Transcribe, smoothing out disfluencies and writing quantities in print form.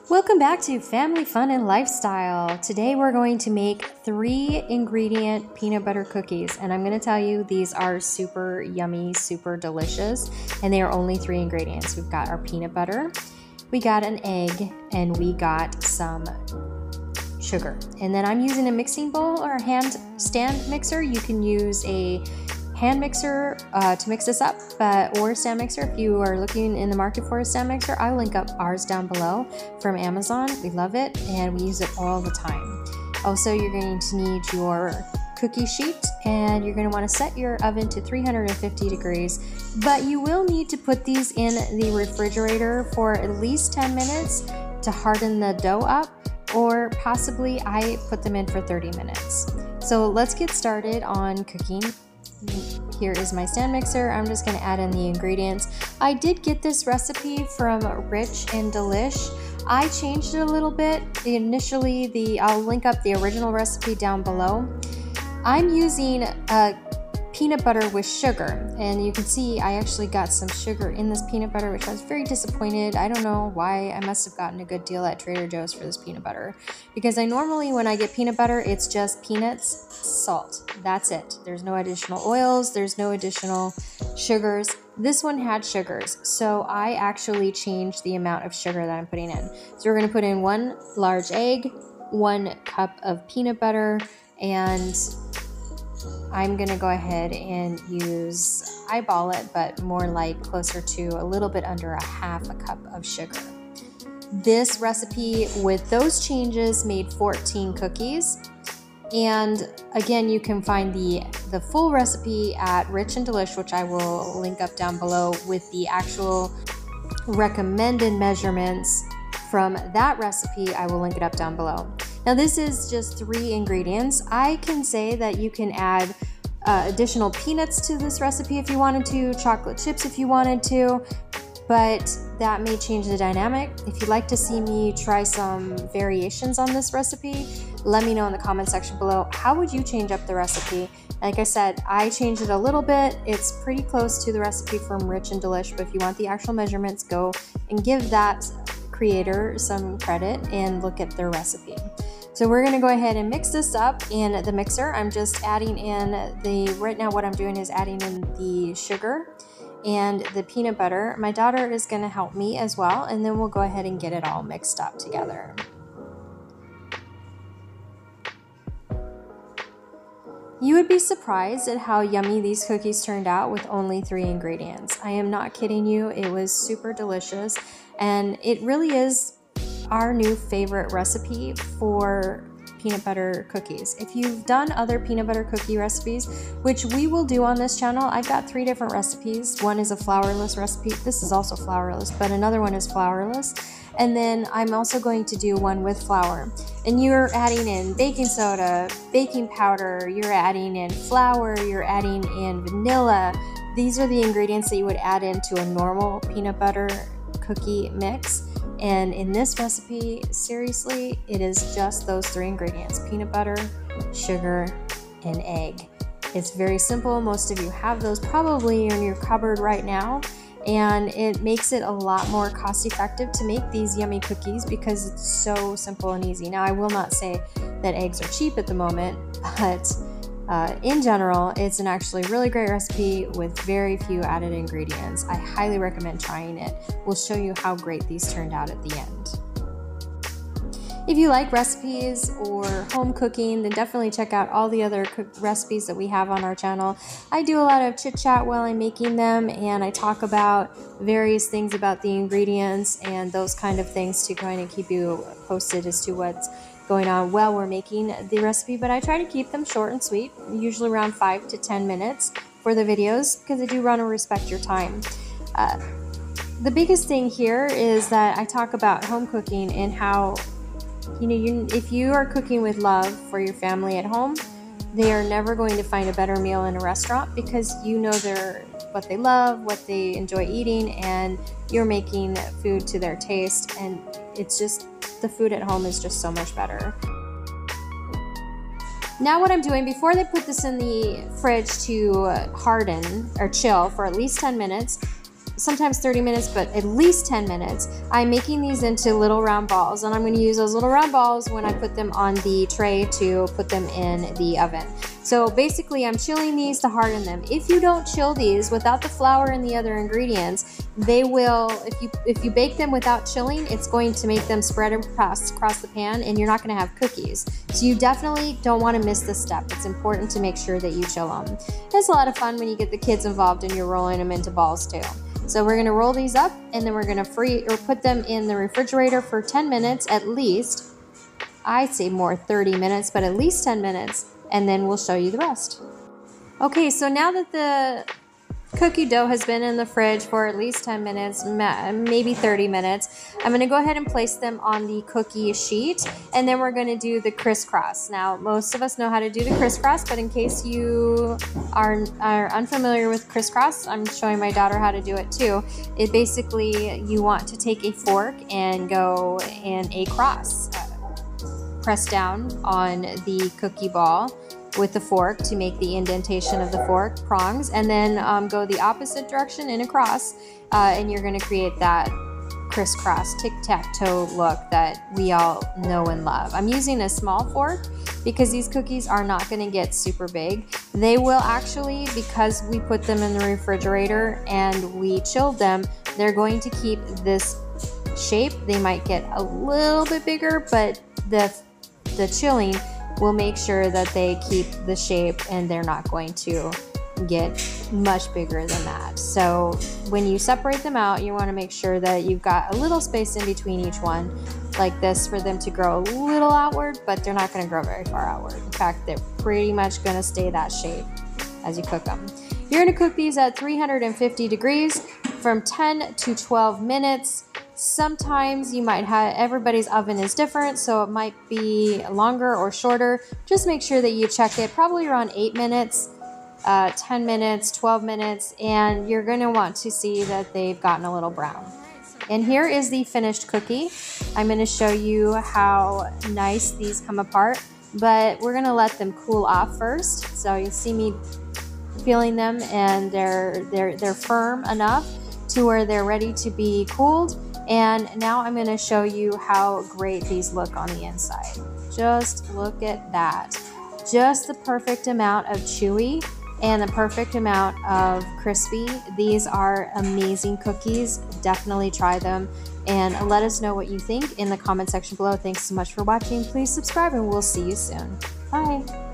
Welcome back to Family Fun and Lifestyle. Today we're going to make 3-ingredient peanut butter cookies, and I'm going to tell you these are super yummy, super delicious, and they are only 3 ingredients. We've got our peanut butter, we got an egg, and we got some sugar. And then I'm using a mixing bowl or a hand stand mixer. You can use a hand mixer to mix this up, or a stand mixer if you are looking in the market for a stand mixer. I'll link up ours down below from Amazon. We love it and we use it all the time. Also, you're going to need your cookie sheet, and you're going to want to set your oven to 350 degrees, but you will need to put these in the refrigerator for at least 10 minutes to harden the dough up, or possibly I put them in for 30 minutes. So let's get started on cooking. Here is my stand mixer. I'm just going to add in the ingredients. I did get this recipe from Rich and Delish. I changed it a little bit. Initially, I'll link up the original recipe down below. I'm using peanut butter with sugar, and you can see I actually got some sugar in this peanut butter, which I was very disappointed. I don't know why. I must have gotten a good deal at Trader Joe's for this peanut butter, because I normally, when I get peanut butter, it's just peanuts, salt. That's it. There's no additional oils. There's no additional sugars. This one had sugars, so I actually changed the amount of sugar that I'm putting in. So we're going to put in 1 large egg, 1 cup of peanut butter, and I'm going to go ahead and eyeball it, but more like closer to a little bit under 1/2 cup of sugar. This recipe with those changes made 14 cookies. And again, you can find the full recipe at Rich and Delish, which I will link up down below with the actual recommended measurements from that recipe. I will link it up down below. Now this is just 3 ingredients. I can say that you can add additional peanuts to this recipe if you wanted to, chocolate chips if you wanted to, but that may change the dynamic. If you'd like to see me try some variations on this recipe, let me know in the comment section below. How would you change up the recipe? Like I said, I changed it a little bit. It's pretty close to the recipe from Rich and Delish, but if you want the actual measurements, go and give that creator some credit and look at their recipe. So we're gonna go ahead and mix this up in the mixer. I'm just adding in right now what I'm doing is adding in the sugar and the peanut butter. My daughter is gonna help me as well, and then we'll go ahead and get it all mixed up together. You would be surprised at how yummy these cookies turned out with only 3 ingredients. I am not kidding you, it was super delicious, and it really is our new favorite recipe for peanut butter cookies. If you've done other peanut butter cookie recipes, which we will do on this channel, I've got 3 different recipes. One is a flourless recipe. This is also flourless, but another one is flourless. And then I'm also going to do one with flour. And you're adding in baking soda, baking powder, you're adding in flour, you're adding in vanilla. These are the ingredients that you would add into a normal peanut butter cookie mix. And in this recipe, seriously, it is just those 3 ingredients: peanut butter, sugar, and egg. It's very simple. Most of you have those probably in your cupboard right now, and it makes it a lot more cost effective to make these yummy cookies because it's so simple and easy. Now, I will not say that eggs are cheap at the moment, but in general, it's an actually really great recipe with very few added ingredients. I highly recommend trying it. We'll show you how great these turned out at the end. If you like recipes or home cooking, then definitely check out all the other recipes that we have on our channel. I do a lot of chit chat while I'm making them, and I talk about various things about the ingredients and those kind of things to kind of keep you posted as to what's going on while we're making the recipe, but I try to keep them short and sweet, usually around 5 to 10 minutes for the videos, because I do want to respect your time. The biggest thing here is that I talk about home cooking and how, if you are cooking with love for your family at home, they are never going to find a better meal in a restaurant, because you know what they love, what they enjoy eating, and you're making food to their taste, and it's just, the food at home is just so much better. Now what I'm doing, before they put this in the fridge to harden or chill for at least 10 minutes, sometimes 30 minutes, but at least 10 minutes, I'm making these into little round balls, and I'm going to use those little round balls when I put them on the tray to put them in the oven. So basically I'm chilling these to harden them. If you don't chill these without the flour and the other ingredients, they will, if you bake them without chilling, it's going to make them spread across the pan, and you're not going to have cookies. So you definitely don't want to miss this step. It's important to make sure that you chill them. It's a lot of fun when you get the kids involved and you're rolling them into balls too. So we're going to roll these up, and then we're going to put them in the refrigerator for 10 minutes at least. I say more 30 minutes, but at least 10 minutes. And then we'll show you the rest. Okay, so now that the cookie dough has been in the fridge for at least 10 minutes, maybe 30 minutes, I'm going to go ahead and place them on the cookie sheet, and then we're going to do the crisscross. Now, most of us know how to do the crisscross, but in case you are unfamiliar with crisscross, I'm showing my daughter how to do it too. It basically, you want to take a fork and go in a cross. Press down on the cookie ball with the fork to make the indentation of the fork prongs, and then go the opposite direction in a cross, and you're going to create that crisscross tic-tac-toe look that we all know and love. I'm using a small fork because these cookies are not going to get super big. They will actually, because we put them in the refrigerator and we chilled them, they're going to keep this shape. They might get a little bit bigger, but the chilling will make sure that they keep the shape, and they're not going to get much bigger than that. So when you separate them out, you want to make sure that you've got a little space in between each one like this for them to grow a little outward, but they're not going to grow very far outward. In fact, they're pretty much going to stay that shape as you cook them. You're going to cook these at 350 degrees from 10 to 12 minutes. Sometimes you might have, everybody's oven is different, so it might be longer or shorter. Just make sure that you check it probably around 8 minutes, 10 minutes, 12 minutes, and you're going to want to see that they've gotten a little brown. And here is the finished cookie. I'm going to show you how nice these come apart, but we're going to let them cool off first. So you see me feeling them, and they're firm enough to where they're ready to be cooled. And now I'm going to show you how great these look on the inside. Just look at that. Just the perfect amount of chewy and the perfect amount of crispy. These are amazing cookies. Definitely try them and let us know what you think in the comment section below. Thanks so much for watching. Please subscribe, and we'll see you soon. Bye.